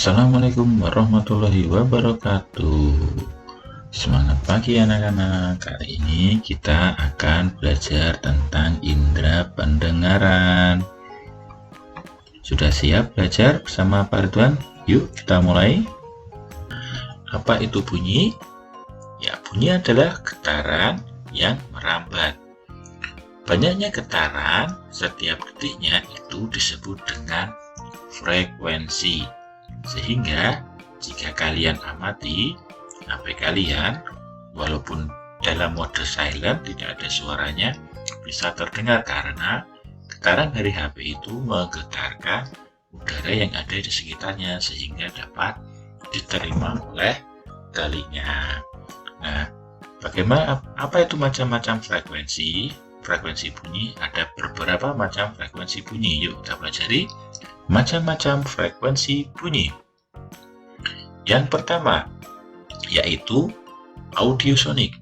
Assalamualaikum warahmatullahi wabarakatuh. Semangat pagi anak-anak. Kali ini kita akan belajar tentang indera pendengaran. Sudah siap belajar bersama Pak Ridwan? Yuk kita mulai. Apa itu bunyi? Ya, bunyi adalah getaran yang merambat. Banyaknya getaran setiap detiknya itu disebut dengan frekuensi. Sehingga jika kalian amati HP kalian, walaupun dalam mode silent tidak ada suaranya, bisa terdengar karena getaran dari HP itu menggetarkan udara yang ada di sekitarnya sehingga dapat diterima oleh telinga. Nah, bagaimana apa itu macam-macam frekuensi? Frekuensi bunyi ada beberapa macam frekuensi bunyi. Yuk kita pelajari macam-macam frekuensi bunyi. Yang pertama yaitu audiosonik.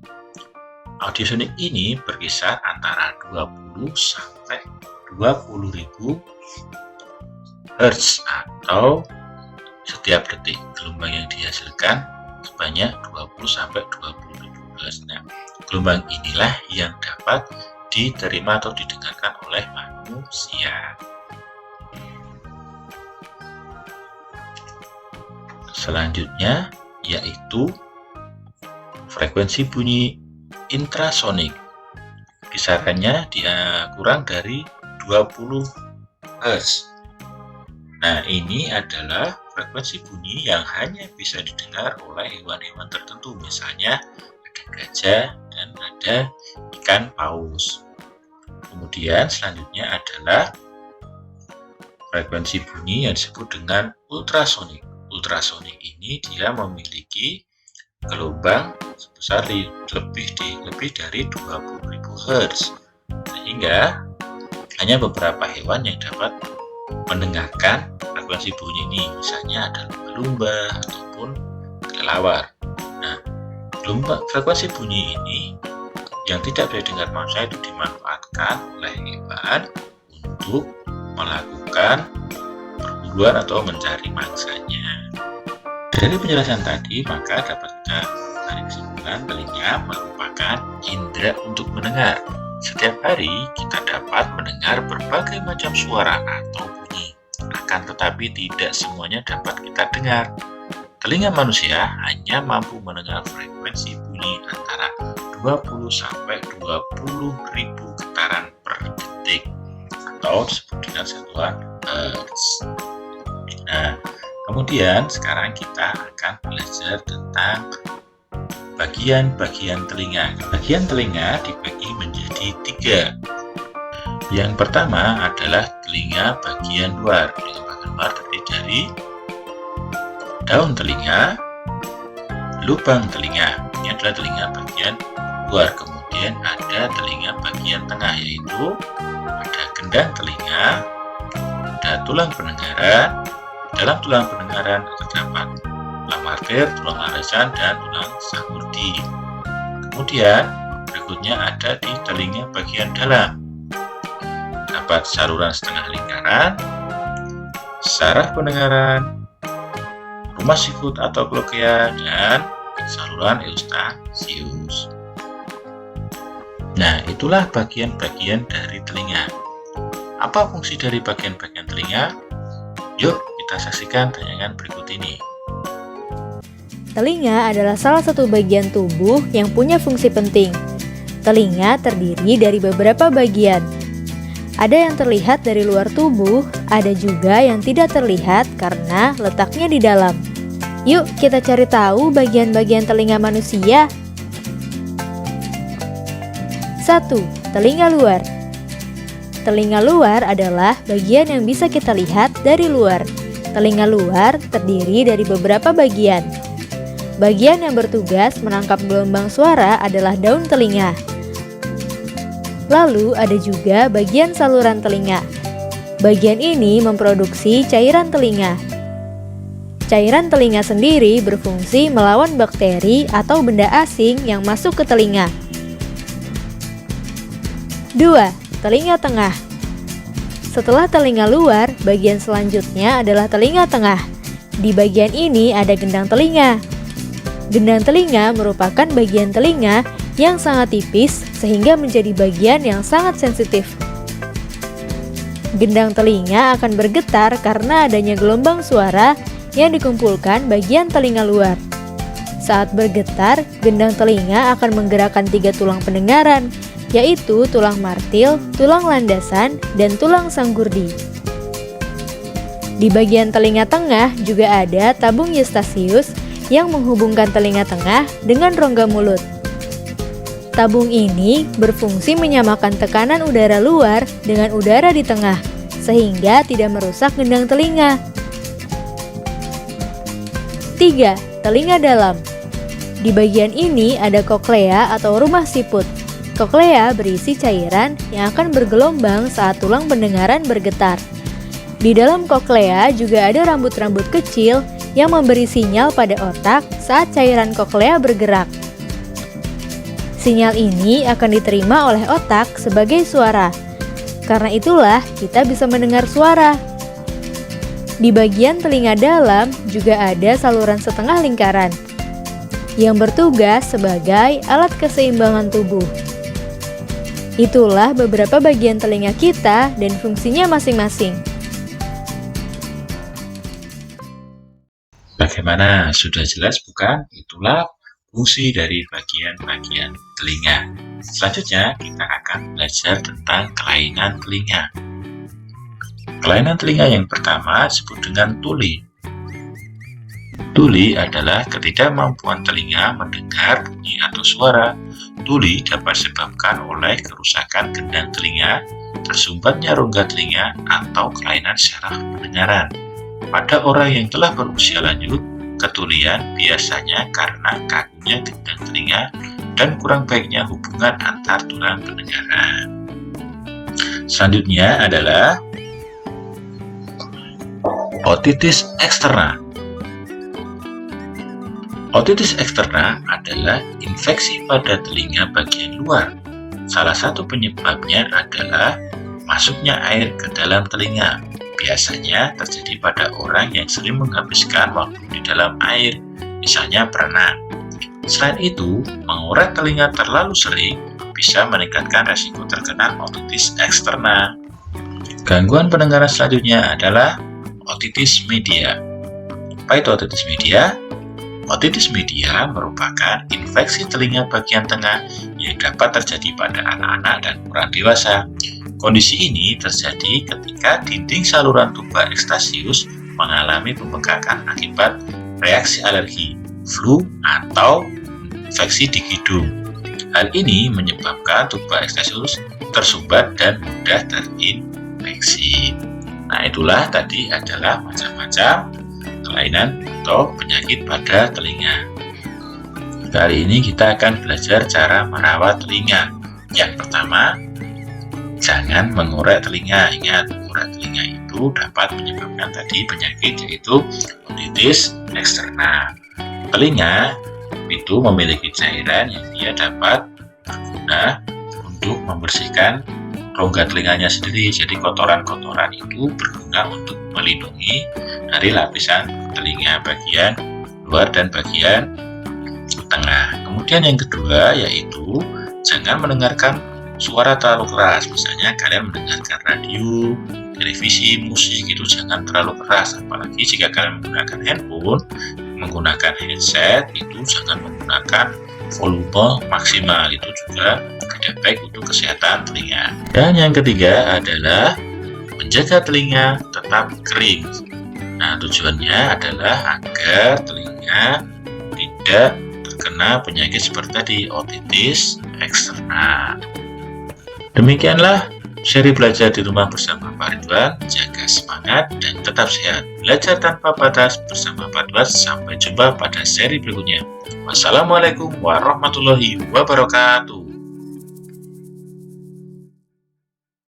Audiosonik ini berkisar antara 20 sampai 20.000 Hz atau setiap detik gelombang yang dihasilkan sebanyak 20 sampai 20.000 Hz. Nah, gelombang inilah yang dapat diterima atau didengarkan oleh manusia. Selanjutnya yaitu frekuensi bunyi intrasonik. Kisarannya dia kurang dari 20 Hz. Nah, ini adalah frekuensi bunyi yang hanya bisa didengar oleh hewan-hewan tertentu. Misalnya ada gajah dan ada ikan paus. Kemudian selanjutnya adalah frekuensi bunyi yang disebut dengan ultrasonik. Ultrasonik ini dia memiliki gelombang sebesar lebih dari 20.000 Hz, sehingga hanya beberapa hewan yang dapat mendengarkan frekuensi bunyi ini, misalnya ada lumba-lumba ataupun kelelawar. Nah, frekuensi bunyi ini yang tidak bisa didengar manusia itu dimanfaatkan oleh hewan untuk melakukan perburuan atau mencari mangsanya. Dari penjelasan tadi, maka dapat kita tarik kesimpulan telinga merupakan indera untuk mendengar. Setiap hari kita dapat mendengar berbagai macam suara atau bunyi, akan tetapi tidak semuanya dapat kita dengar. Telinga manusia hanya mampu mendengar frekuensi bunyi antara 20 sampai 20.000 getaran per detik atau disebut dengan satuan Hertz. Nah, kemudian sekarang kita akan belajar tentang bagian-bagian telinga. Bagian telinga dibagi menjadi 3. Yang pertama adalah telinga bagian luar. Telinga bagian luar terdiri dari daun telinga, lubang telinga. Ini adalah telinga bagian luar. Kemudian ada telinga bagian tengah, yaitu ada gendang telinga, ada tulang pendengaran. Dalam tulang pendengaran terdapat tulang martir, tulang larasan, dan tulang sangurdi. Kemudian berikutnya ada di telinga bagian dalam. Terdapat saluran setengah lingkaran, saraf pendengaran, rumah sikut atau klokea, dan saluran eustasius. Nah, itulah bagian-bagian dari telinga. Apa fungsi dari bagian-bagian telinga? Yuk kita saksikan tayangan berikut ini. Telinga adalah salah satu bagian tubuh yang punya fungsi penting. Telinga terdiri dari beberapa bagian. Ada yang terlihat dari luar tubuh, ada juga yang tidak terlihat karena letaknya di dalam. Yuk kita cari tahu bagian-bagian telinga manusia. 1. Telinga luar. Telinga luar adalah bagian yang bisa kita lihat dari luar. Telinga luar terdiri dari beberapa bagian. Bagian yang bertugas menangkap gelombang suara adalah daun telinga. Lalu ada juga bagian saluran telinga. Bagian ini memproduksi cairan telinga. Cairan telinga sendiri berfungsi melawan bakteri atau benda asing yang masuk ke telinga. 2. Telinga tengah. Setelah telinga luar, bagian selanjutnya adalah telinga tengah. Di bagian ini ada gendang telinga. Gendang telinga merupakan bagian telinga yang sangat tipis sehingga menjadi bagian yang sangat sensitif. Gendang telinga akan bergetar karena adanya gelombang suara yang dikumpulkan bagian telinga luar. Saat bergetar, gendang telinga akan menggerakkan 3 tulang pendengaran, yaitu tulang martil, tulang landasan, dan tulang sanggurdi. Di bagian telinga tengah juga ada tabung Eustachius yang menghubungkan telinga tengah dengan rongga mulut. Tabung ini berfungsi menyamakan tekanan udara luar dengan udara di tengah, sehingga tidak merusak gendang telinga. 3. Telinga dalam. Di bagian ini ada koklea atau rumah siput. Koklea berisi cairan yang akan bergelombang saat tulang pendengaran bergetar. Di dalam koklea juga ada rambut-rambut kecil yang memberi sinyal pada otak saat cairan koklea bergerak. Sinyal ini akan diterima oleh otak sebagai suara. Karena itulah kita bisa mendengar suara. Di bagian telinga dalam juga ada saluran setengah lingkaran yang bertugas sebagai alat keseimbangan tubuh. Itulah beberapa bagian telinga kita dan fungsinya masing-masing. Bagaimana? Sudah jelas bukan? Itulah fungsi dari bagian-bagian telinga. Selanjutnya kita akan belajar tentang kelainan telinga. Kelainan telinga yang pertama disebut dengan tuli. Tuli adalah ketidakmampuan telinga mendengar bunyi atau suara. Tuli dapat disebabkan oleh kerusakan gendang telinga, tersumbatnya rongga telinga, atau kelainan syaraf pendengaran. Pada orang yang telah berusia lanjut, ketulian biasanya karena kakunya gendang telinga dan kurang baiknya hubungan antar tulang pendengaran. Selanjutnya adalah otitis eksterna. Otitis eksterna adalah infeksi pada telinga bagian luar. Salah satu penyebabnya adalah masuknya air ke dalam telinga. Biasanya terjadi pada orang yang sering menghabiskan waktu di dalam air, misalnya berenang. Selain itu, mengorek telinga terlalu sering bisa meningkatkan resiko terkena otitis eksterna. Gangguan pendengaran selanjutnya adalah otitis media. Apa itu otitis media? Otitis media merupakan infeksi telinga bagian tengah yang dapat terjadi pada anak-anak dan orang dewasa. Kondisi ini terjadi ketika dinding saluran tuba Eustachius mengalami pembengkakan akibat reaksi alergi, flu, atau infeksi di hidung. Hal ini menyebabkan tuba Eustachius tersumbat dan mudah terinfeksi. Nah, itulah tadi adalah macam-macam kelainan atau penyakit pada telinga. Kali ini kita akan belajar cara merawat telinga. Yang pertama, jangan mengorek telinga. Ingat, mengorek telinga itu dapat menyebabkan tadi penyakit, yaitu otitis eksterna. Telinga itu memiliki cairan yang dia dapat berguna untuk membersihkan rongga telinganya sendiri. Jadi kotoran-kotoran itu berguna untuk melindungi dari lapisan telinga bagian luar dan bagian tengah. Kemudian yang kedua yaitu jangan mendengarkan suara terlalu keras. Misalnya kalian mendengarkan radio, televisi, musik itu jangan terlalu keras. Apalagi jika kalian menggunakan handphone, menggunakan headset, itu jangan menggunakan volume maksimal. Itu juga tidak baik untuk kesehatan telinga. Dan yang ketiga adalah menjaga telinga tetap kering. Nah, tujuannya adalah agar telinga tidak terkena penyakit seperti tadi, otitis eksterna. Demikianlah seri belajar di rumah bersama Pak Ridwan. Jaga semangat dan tetap sehat. Belajar tanpa batas bersama Pak Ridwan. Sampai jumpa pada seri berikutnya. Wassalamualaikum warahmatullahi wabarakatuh.